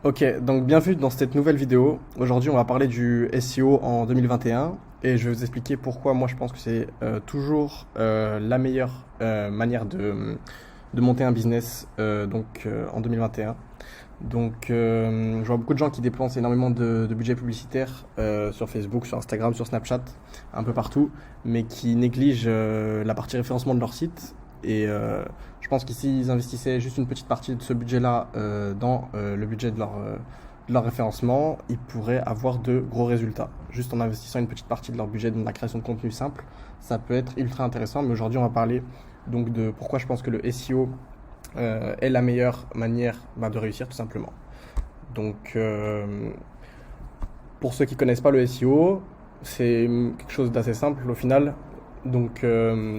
Ok, donc bienvenue dans cette nouvelle vidéo. Aujourd'hui, on va parler du SEO en 2021 et je vais vous expliquer pourquoi moi je pense que c'est toujours la meilleure manière de monter un business en 2021. Je vois beaucoup de gens qui dépensent énormément de budget publicitaire sur Facebook, sur Instagram, sur Snapchat, un peu partout, mais qui négligent la partie référencement de leur site. Je pense qu'ici, investissaient juste une petite partie de ce budget-là dans le budget de leur référencement, ils pourraient avoir de gros résultats. Juste en investissant une petite partie de leur budget dans la création de contenu simple, ça peut être ultra intéressant. Mais aujourd'hui, on va parler donc de pourquoi je pense que le SEO est la meilleure manière de réussir tout simplement. Donc, pour ceux qui connaissent pas le SEO, c'est quelque chose d'assez simple au final.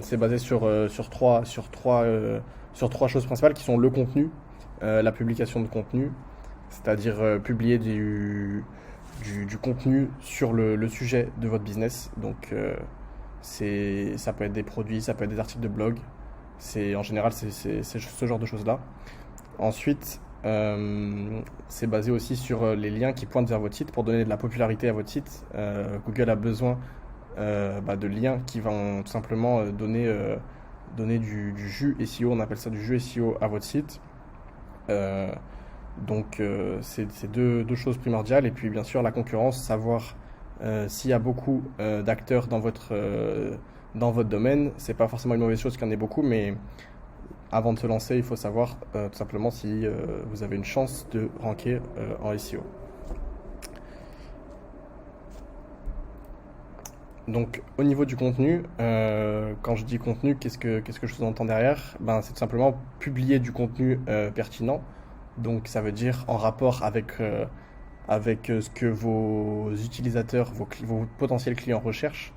C'est basé sur trois choses principales qui sont le contenu, la publication de contenu, c'est-à-dire publier du contenu sur le sujet de votre business. Ça peut être des produits, ça peut être des articles de blog. En général, c'est ce genre de choses-là. Ensuite, c'est basé aussi sur les liens qui pointent vers votre site pour donner de la popularité à votre site. Google a besoin de liens qui vont tout simplement donner du jus SEO, on appelle ça du jus SEO à votre site. Euh, c'est deux choses primordiales. Et puis bien sûr la concurrence, savoir s'il y a beaucoup d'acteurs dans votre domaine, c'est pas forcément une mauvaise chose qu'il y en ait beaucoup, mais avant de se lancer, il faut savoir tout simplement si vous avez une chance de ranker en SEO. Donc au niveau du contenu, quand je dis contenu, qu'est-ce que je sous-entends derrière? C'est tout simplement publier du contenu pertinent. Donc ça veut dire en rapport avec ce que vos utilisateurs, vos potentiels clients recherchent.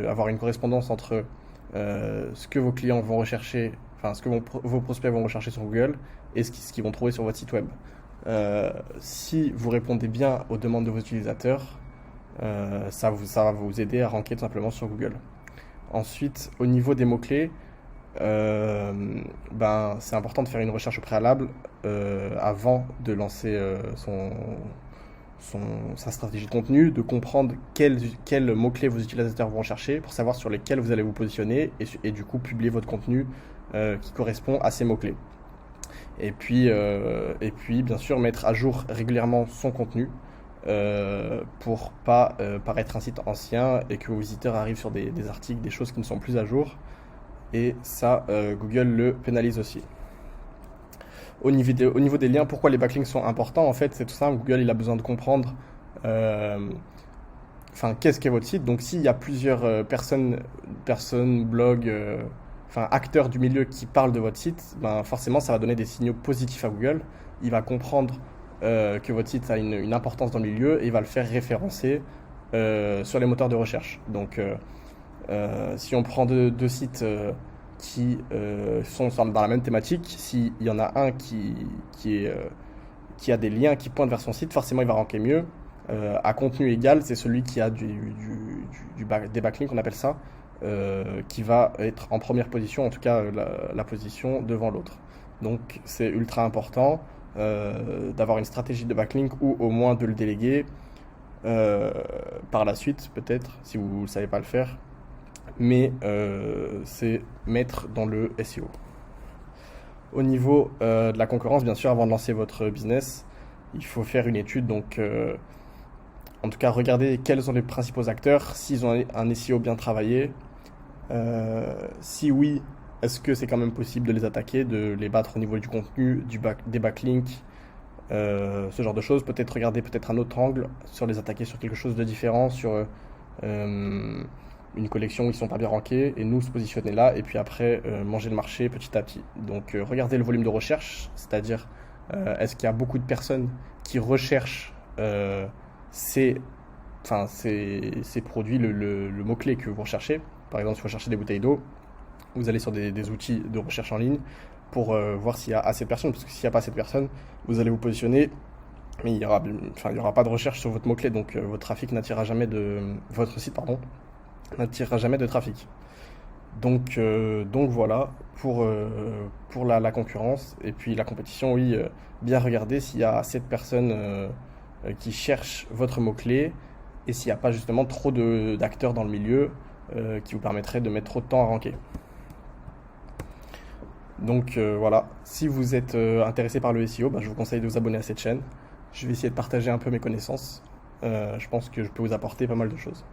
Avoir une correspondance entre ce que vos clients vont rechercher, enfin ce que vos prospects vont rechercher sur Google et ce qu'ils vont trouver sur votre site web. Si vous répondez bien aux demandes de vos utilisateurs, ça va vous aider à ranker tout simplement sur Google. Ensuite, au niveau des mots-clés, c'est important de faire une recherche au préalable avant de lancer sa stratégie de contenu, de comprendre quels mots-clés vos utilisateurs vont chercher pour savoir sur lesquels vous allez vous positionner et du coup publier votre contenu qui correspond à ces mots-clés. Et puis, bien sûr, mettre à jour régulièrement son contenu pour pas paraître un site ancien et que vos visiteurs arrivent sur des articles, des choses qui ne sont plus à jour. Et ça, Google le pénalise aussi. Au niveau des liens, pourquoi les backlinks sont importants? En fait, c'est tout simple. Google, il a besoin de comprendre euh, qu'est-ce qu'est votre site. Donc, s'il y a plusieurs personnes, blogs, acteurs du milieu qui parlent de votre site, forcément, ça va donner des signaux positifs à Google. Il va comprendre que votre site a une importance dans le milieu et il va le faire référencer sur les moteurs de recherche. Si on prend deux sites qui sont dans la même thématique, s'il y en a un qui a des liens qui pointent vers son site, forcément il va ranker mieux. À contenu égal, c'est celui qui a des backlinks, on appelle ça, qui va être en première position, en tout cas la position devant l'autre. Donc c'est ultra important d'avoir une stratégie de backlink ou au moins de le déléguer par la suite, peut-être, si vous ne savez pas le faire. Mais c'est mettre dans le SEO. Au niveau de la concurrence, bien sûr, avant de lancer votre business, il faut faire une étude. En tout cas, regarder quels sont les principaux acteurs, s'ils ont un SEO bien travaillé. Si oui, est-ce que c'est quand même possible de les attaquer, de les battre au niveau du contenu, des backlinks, ce genre de choses. Peut-être regarder peut-être un autre angle, sur les attaquer sur quelque chose de différent, sur une collection où ils sont pas bien rankés et nous se positionner là et puis après manger le marché petit à petit. Regardez le volume de recherche, c'est-à-dire est-ce qu'il y a beaucoup de personnes qui recherchent ces, ces produits, le mot-clé que vous recherchez. Par exemple, si vous recherchez des bouteilles d'eau, vous allez sur des outils de recherche en ligne pour voir s'il y a assez de personnes, parce que s'il n'y a pas assez de personnes, vous allez vous positionner, mais il y aura pas de recherche sur votre mot-clé, votre trafic n'attirera jamais votre site, pardon, n'attirera jamais de trafic. Donc voilà pour la concurrence. Et puis la compétition, oui, bien regarder s'il y a assez de personnes qui cherchent votre mot-clé et s'il n'y a pas justement trop d'acteurs dans le milieu qui vous permettraient de mettre trop de temps à ranker. Donc voilà, si vous êtes intéressé par le SEO, bah, je vous conseille de vous abonner à cette chaîne. Je vais essayer de partager un peu mes connaissances. Je pense que je peux vous apporter pas mal de choses.